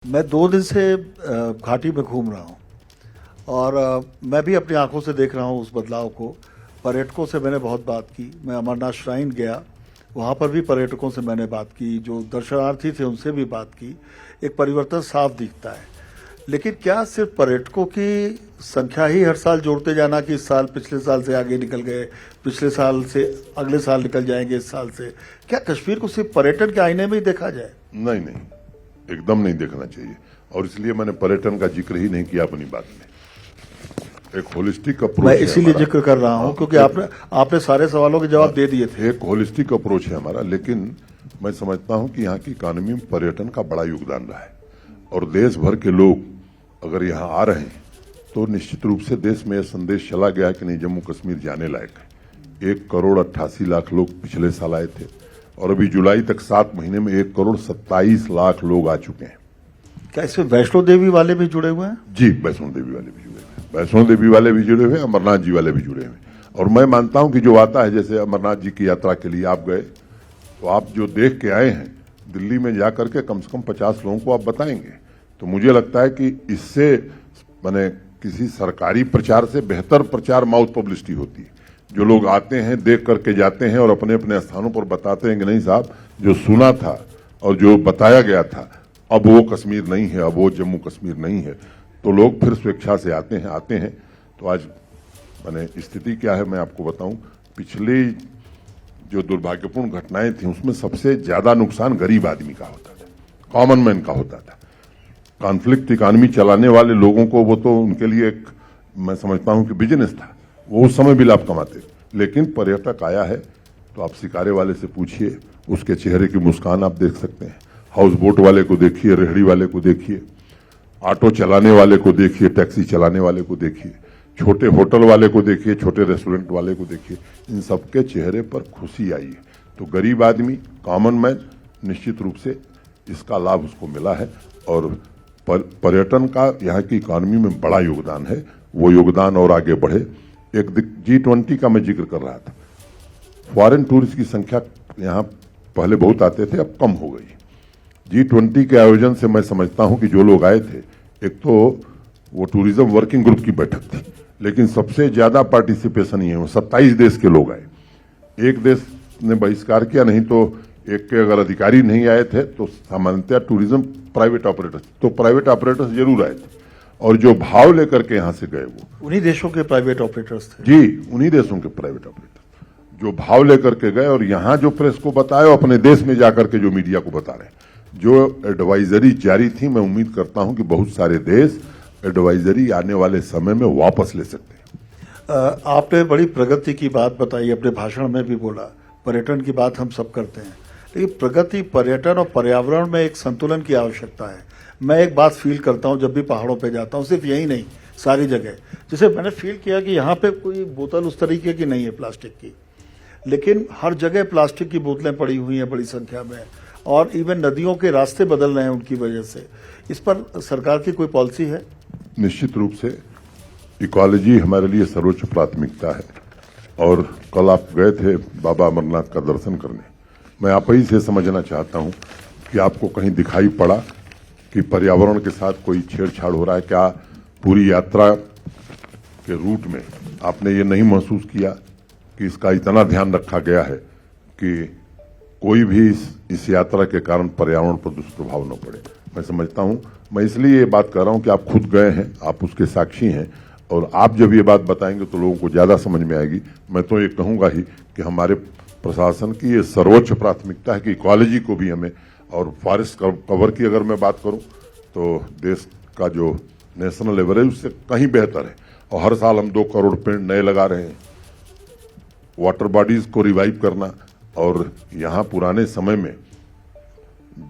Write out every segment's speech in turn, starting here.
मैं 2 दिन से घाटी में घूम रहा हूँ और मैं भी अपनी आंखों से देख रहा हूँ उस बदलाव को। पर्यटकों से मैंने बहुत बात की। मैं अमरनाथ श्राइन गया, वहाँ पर भी पर्यटकों से मैंने बात की, जो दर्शनार्थी थे उनसे भी बात की। एक परिवर्तन साफ दिखता है। लेकिन क्या सिर्फ पर्यटकों की संख्या ही हर साल जोड़ते जाना कि इस साल पिछले साल से आगे निकल गए, पिछले साल से अगले साल निकल जाएंगे इस साल से, क्या कश्मीर को सिर्फ पर्यटन के आईने में ही देखा जाए? नहीं, एकदम नहीं देखना चाहिए। और इसलिए मैंने पर्यटन का जिक्र ही नहीं किया अपनी बात में। एक होलिस्टिक अप्रोच मैं इसीलिए जिक्र कर रहा हूं क्योंकि आपने सारे सवालों के जवाब दे दिए थे। एक होलिस्टिक अप्रोच है हमारा, लेकिन मैं समझता हूं कि यहाँ की इकॉनमी में पर्यटन का बड़ा योगदान रहा है और देश भर के लोग अगर यहाँ आ रहे हैं तो निश्चित रूप से देश में यह संदेश चला गया है कि नहीं, जम्मू कश्मीर जाने लायक है। 1,88,00,000 लोग पिछले साल आए थे और अभी जुलाई तक 7 महीने में 1,27,00,000 लोग आ चुके हैं। क्या इसमें वैष्णो देवी वाले भी जुड़े हुए हैं? जी, वैष्णो देवी वाले भी जुड़े हुए हैं, वैष्णो देवी वाले भी जुड़े हुए हैं, अमरनाथ जी वाले भी जुड़े हुए हैं। और मैं मानता हूं कि जो आता है, जैसे अमरनाथ जी की यात्रा के लिए आप गए तो आप जो देख के आए हैं, दिल्ली में जाकर के कम से कम 50 लोगों को आप बताएंगे। तो मुझे लगता है कि इससे माने किसी सरकारी प्रचार से बेहतर प्रचार माउथ पब्लिसिटी होती है। जो लोग आते हैं, देख करके जाते हैं और अपने अपने स्थानों पर बताते हैं कि नहीं साहब, जो सुना था और जो बताया गया था अब वो कश्मीर नहीं है, अब वो जम्मू कश्मीर नहीं है, तो लोग फिर स्वेच्छा से आते हैं। तो आज माने स्थिति क्या है मैं आपको बताऊं। पिछली जो दुर्भाग्यपूर्ण घटनाएं थी उसमें सबसे ज्यादा नुकसान गरीब आदमी का होता था, कॉमन मैन का होता था। कॉन्फ्लिक्ट इकॉनमी चलाने वाले लोगों को वो तो उनके लिए एक मैं समझता हूं कि बिजनेस था, वो उस समय भी लाभ कमाते। लेकिन पर्यटक आया है तो आप शिकारे वाले से पूछिए, उसके चेहरे की मुस्कान आप देख सकते हैं। हाउस बोट वाले को देखिए, रेहड़ी वाले को देखिए, ऑटो चलाने वाले को देखिए, टैक्सी चलाने वाले को देखिए, छोटे होटल वाले को देखिए, छोटे रेस्टोरेंट वाले को देखिए, इन सबके चेहरे पर खुशी आई है। तो गरीब आदमी, कॉमन मैन, निश्चित रूप से इसका लाभ उसको मिला है। और पर्यटन का यहाँ की इकॉनमी में बड़ा योगदान है, वो योगदान और आगे बढ़े। एक G20 का मैं जिक्र कर रहा था। फॉरेन टूरिस्ट की संख्या यहाँ पहले बहुत आते थे, अब कम हो गई। G20 के आयोजन से मैं समझता हूं कि जो लोग आए थे, एक तो वो टूरिज्म वर्किंग ग्रुप की बैठक थी, लेकिन सबसे ज्यादा पार्टिसिपेशन ये है, 27 देश के लोग आए। एक देश ने बहिष्कार किया, नहीं तो एक के अगर अधिकारी नहीं आए थे तो सामान्यतः टूरिज्म प्राइवेट ऑपरेटर्स, तो प्राइवेट ऑपरेटर्स जरूर आए थे। और जो भाव लेकर के यहां से गए वो उन्हीं देशों के प्राइवेट ऑपरेटर्स थे। जी, उन्हीं देशों के प्राइवेट ऑपरेटर्स जो भाव लेकर के गए और यहां जो प्रेस को बताया, अपने देश में जाकर के जो मीडिया को बता रहे हैं। जो एडवाइजरी जारी थी, मैं उम्मीद करता हूं कि बहुत सारे देश एडवाइजरी आने वाले समय में वापस ले सकते हैं। आपने बड़ी प्रगति की बात बताई, अपने भाषण में भी बोला। पर्यटन की बात हम सब करते हैं, लेकिन प्रगति, पर्यटन और पर्यावरण में एक संतुलन की आवश्यकता है। मैं एक बात फील करता हूं जब भी पहाड़ों पे जाता हूं, सिर्फ यही नहीं, सारी जगह। जैसे मैंने फील किया कि यहाँ पे कोई बोतल उस तरीके की नहीं है प्लास्टिक की, लेकिन हर जगह प्लास्टिक की बोतलें पड़ी हुई हैं बड़ी संख्या में। और इवन नदियों के रास्ते बदल रहे हैं उनकी वजह से। इस पर सरकार की कोई पॉलिसी है? निश्चित रूप से इकोलॉजी हमारे लिए सर्वोच्च प्राथमिकता है। और कल आप गए थे बाबा अमरनाथ का दर्शन करने। मैं आप ही से समझना चाहता हूं कि आपको कहीं दिखाई पड़ा कि पर्यावरण के साथ कोई छेड़छाड़ हो रहा है? क्या पूरी यात्रा के रूट में आपने ये नहीं महसूस किया कि इसका इतना ध्यान रखा गया है कि कोई भी इस यात्रा के कारण पर्यावरण पर दुष्प्रभाव न पड़े? मैं समझता हूं, मैं इसलिए ये बात कर रहा हूं कि आप खुद गए हैं, आप उसके साक्षी हैं, और आप जब ये बात बताएंगे तो लोगों को ज्यादा समझ में आएगी। मैं तो ये कहूंगा ही कि हमारे प्रशासन की ये सर्वोच्च प्राथमिकता है कि इकोलॉजी को भी हमें, और फॉरेस्ट कवर की अगर मैं बात करूं तो देश का जो नेशनल एवरेज उससे कहीं बेहतर है। और हर साल हम 2 करोड़ पेड़ नए लगा रहे हैं। वाटर बॉडीज को रिवाइव करना, और यहाँ पुराने समय में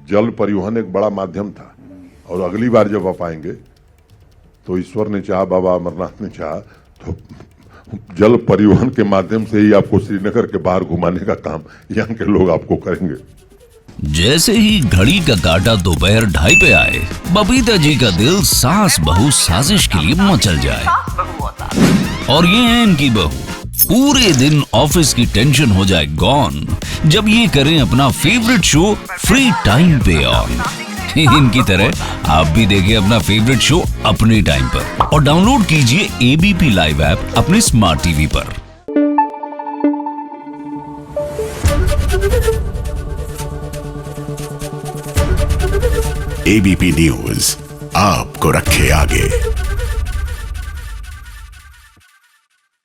जल परिवहन एक बड़ा माध्यम था, और अगली बार जब आप आएंगे तो ईश्वर ने चाहा, बाबा अमरनाथ ने चाहा, तो जल परिवहन के माध्यम से ही आपको श्रीनगर के बाहर घुमाने का काम यहाँ के लोग आपको करेंगे। जैसे ही घड़ी का काटा दोपहर 2:30 पे आए, बबीता जी का दिल सास बहू साजिश के लिए मचल जाए। और ये है इनकी बहू, पूरे दिन ऑफिस की टेंशन हो जाए गॉन जब ये करें अपना फेवरेट शो फ्री टाइम पे ऑन। इनकी तरह आप भी देखिए अपना फेवरेट शो अपने टाइम पर और डाउनलोड कीजिए एबीपी लाइव ऐप अपने स्मार्ट टीवी पर। एबीपी न्यूज आपको रखे आगे।